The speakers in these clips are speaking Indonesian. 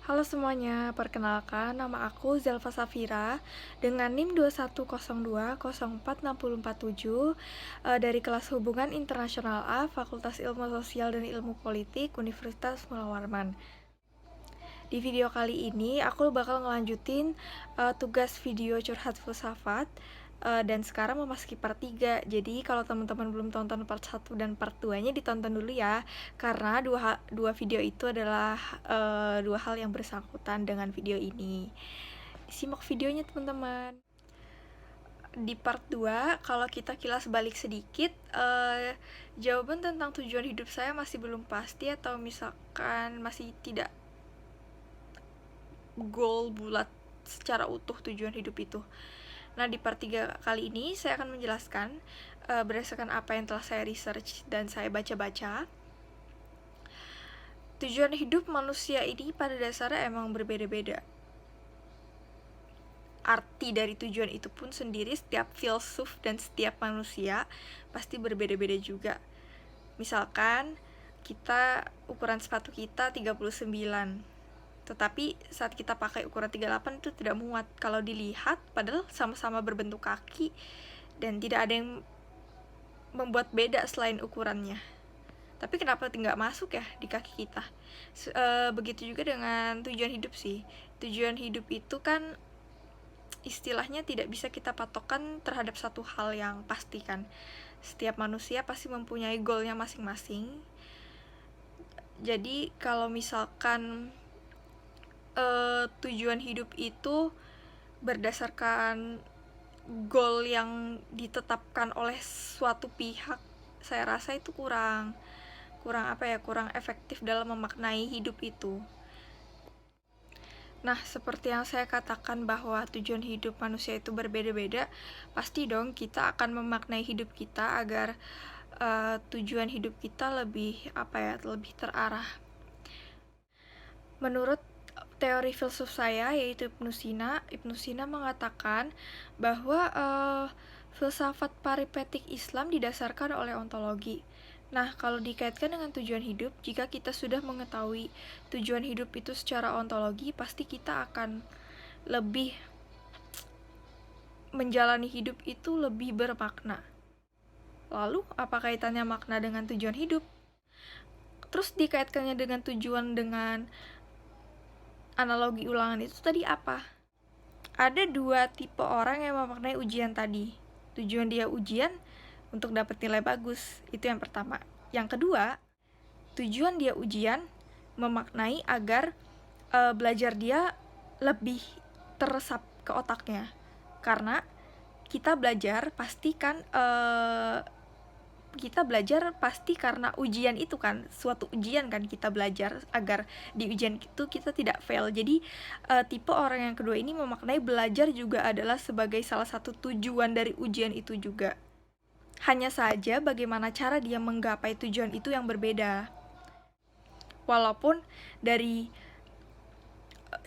Halo semuanya, perkenalkan nama aku Zelfa Safira dengan NIM 2102046047 dari kelas Hubungan Internasional A, Fakultas Ilmu Sosial dan Ilmu Politik, Universitas Mula Warman. Di video kali ini aku bakal ngelanjutin tugas video curhat filsafat dan sekarang memasuki part 3. Jadi kalau teman-teman belum tonton part 1 dan part 2-nya ditonton dulu ya, karena dua video itu adalah dua hal yang bersangkutan dengan video ini. Simak videonya teman-teman. Di part 2, kalau kita kilas balik sedikit, jawaban tentang tujuan hidup saya masih belum pasti atau misalkan masih tidak goal bulat secara utuh tujuan hidup itu. Nah, di part 3 kali ini saya akan menjelaskan berdasarkan apa yang telah saya research dan saya baca-baca. Tujuan hidup manusia ini pada dasarnya emang berbeda-beda. Arti dari tujuan itu pun sendiri setiap filsuf dan setiap manusia pasti berbeda-beda juga. Misalkan ukuran sepatu kita 39, tetapi saat kita pakai ukuran 38 itu tidak muat kalau dilihat, padahal sama-sama berbentuk kaki dan tidak ada yang membuat beda selain ukurannya. Tapi kenapa tidak masuk ya di kaki kita? Begitu juga dengan tujuan hidup sih. Tujuan hidup itu kan istilahnya tidak bisa kita patokan terhadap satu hal yang pasti kan. Setiap manusia pasti mempunyai goalnya masing-masing. Jadi kalau misalkan tujuan hidup itu berdasarkan goal yang ditetapkan oleh suatu pihak, saya rasa itu kurang efektif dalam memaknai hidup itu. Nah, seperti yang saya katakan bahwa tujuan hidup manusia itu berbeda-beda, pasti dong kita akan memaknai hidup kita agar tujuan hidup kita lebih terarah. Menurut teori filsuf saya, yaitu Ibnu Sina mengatakan bahwa filsafat paripetik Islam didasarkan oleh ontologi. Nah, kalau dikaitkan dengan tujuan hidup, jika kita sudah mengetahui tujuan hidup itu secara ontologi, pasti kita akan lebih menjalani hidup itu lebih bermakna. Lalu, apa kaitannya makna dengan tujuan hidup? Terus dikaitkannya dengan tujuan dengan analogi ulangan itu tadi apa? Ada dua tipe orang yang memaknai ujian tadi. Tujuan dia ujian untuk dapat nilai bagus, itu yang pertama. Yang kedua, tujuan dia ujian memaknai agar belajar dia lebih teresap ke otaknya. Karena kita belajar pasti karena ujian itu kan, suatu ujian kan kita belajar agar di ujian itu kita tidak fail. Jadi tipe orang yang kedua ini memaknai belajar juga adalah sebagai salah satu tujuan dari ujian itu juga. Hanya saja bagaimana cara dia menggapai tujuan itu yang berbeda. Walaupun dari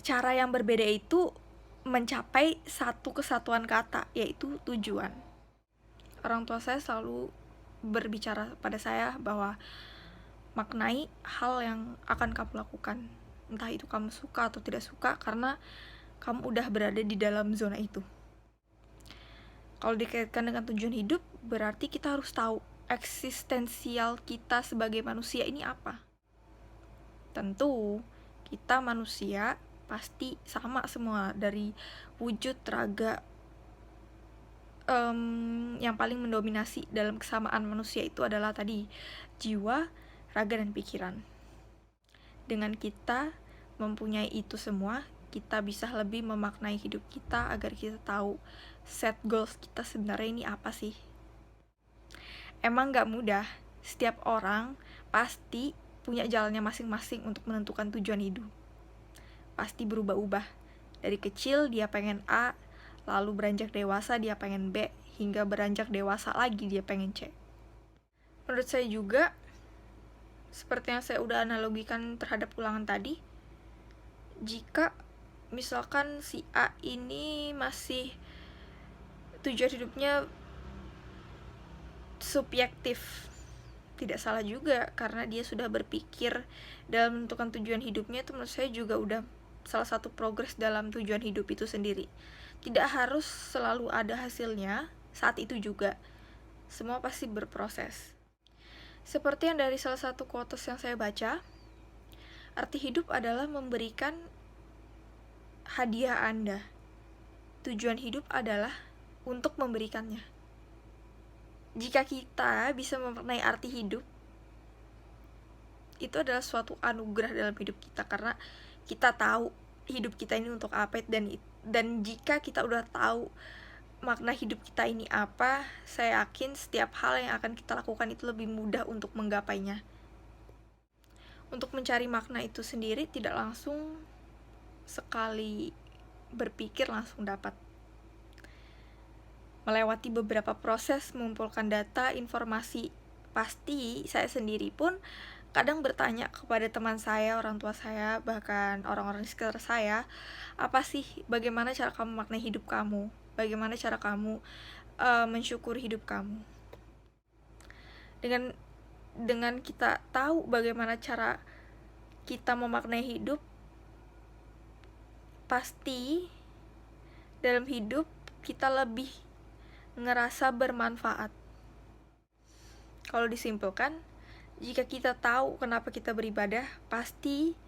cara yang berbeda itu mencapai satu kesatuan kata, yaitu tujuan. Orang tua saya selalu berbicara pada saya bahwa maknai hal yang akan kamu lakukan, entah itu kamu suka atau tidak suka, karena kamu udah berada di dalam zona itu. Kalau dikaitkan dengan tujuan hidup, berarti kita harus tahu eksistensial kita sebagai manusia ini apa. Tentu kita manusia pasti sama semua, dari wujud, raga. Yang paling mendominasi dalam kesamaan manusia itu adalah tadi jiwa, raga, dan pikiran. Dengan kita mempunyai itu semua, kita bisa lebih memaknai hidup kita agar kita tahu set goals kita sebenarnya ini apa sih. Emang gak mudah, setiap orang pasti punya jalannya masing-masing untuk menentukan tujuan hidup. Pasti berubah-ubah. Dari kecil dia pengen A, lalu beranjak dewasa dia pengen B, hingga beranjak dewasa lagi dia pengen C. Menurut saya juga, seperti yang saya udah analogikan terhadap ulangan tadi, jika misalkan si A ini masih tujuan hidupnya subjektif, tidak salah juga, karena dia sudah berpikir dalam menentukan tujuan hidupnya, itu menurut saya juga udah salah satu progres dalam tujuan hidup itu sendiri. Tidak harus selalu ada hasilnya saat itu juga. Semua pasti berproses. Seperti yang dari salah satu quotes yang saya baca, arti hidup adalah memberikan hadiah Anda. Tujuan hidup adalah untuk memberikannya. Jika kita bisa memaknai arti hidup, itu adalah suatu anugerah dalam hidup kita, karena kita tahu hidup kita ini untuk apa, dan jika kita udah tahu makna hidup kita ini apa, saya yakin setiap hal yang akan kita lakukan itu lebih mudah untuk menggapainya. Untuk mencari makna itu sendiri tidak langsung sekali berpikir langsung dapat. Melewati beberapa proses mengumpulkan data, informasi. Pasti saya sendiri pun kadang bertanya kepada teman saya, orang tua saya, bahkan orang-orang di sekitar saya, bagaimana cara kamu memaknai hidup kamu? Bagaimana cara kamu mensyukuri hidup kamu? Dengan kita tahu bagaimana cara kita memaknai hidup, pasti dalam hidup kita lebih ngerasa bermanfaat. Kalau disimpulkan, jika kita tahu kenapa kita beribadah, pasti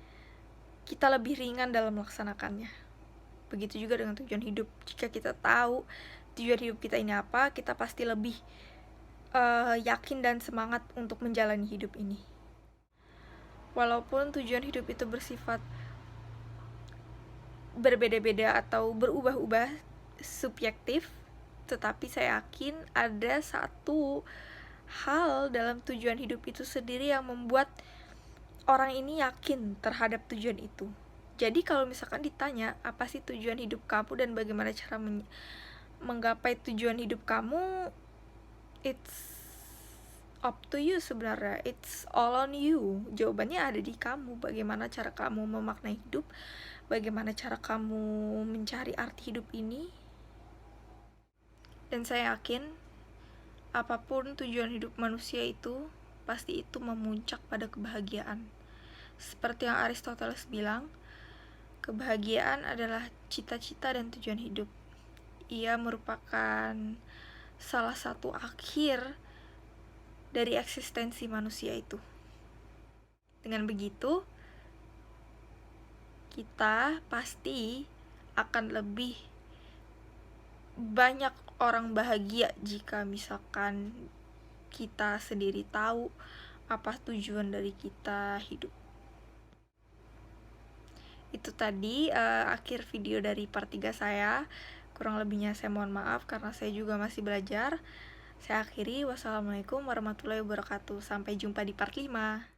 kita lebih ringan dalam melaksanakannya. Begitu juga dengan tujuan hidup. Jika kita tahu tujuan hidup kita ini apa, kita pasti lebih yakin dan semangat untuk menjalani hidup ini. Walaupun tujuan hidup itu bersifat berbeda-beda atau berubah-ubah, subjektif, tetapi saya yakin ada satu hal dalam tujuan hidup itu sendiri yang membuat orang ini yakin terhadap tujuan itu. Jadi kalau misalkan ditanya apa sih tujuan hidup kamu dan bagaimana cara menggapai tujuan hidup kamu, it's up to you sebenarnya, it's all on you. Jawabannya ada di kamu. Bagaimana cara kamu memaknai hidup, bagaimana cara kamu mencari arti hidup ini. Dan saya yakin apapun tujuan hidup manusia itu, pasti itu memuncak pada kebahagiaan. Seperti yang Aristoteles bilang, kebahagiaan adalah cita-cita dan tujuan hidup. Ia merupakan salah satu akhir dari eksistensi manusia itu. Dengan begitu, kita pasti akan lebih banyak orang bahagia jika misalkan kita sendiri tahu apa tujuan dari kita hidup. Itu tadi akhir video dari part 3 saya. Kurang lebihnya saya mohon maaf karena saya juga masih belajar. Saya akhiri, wassalamualaikum warahmatullahi wabarakatuh. Sampai jumpa di part 5.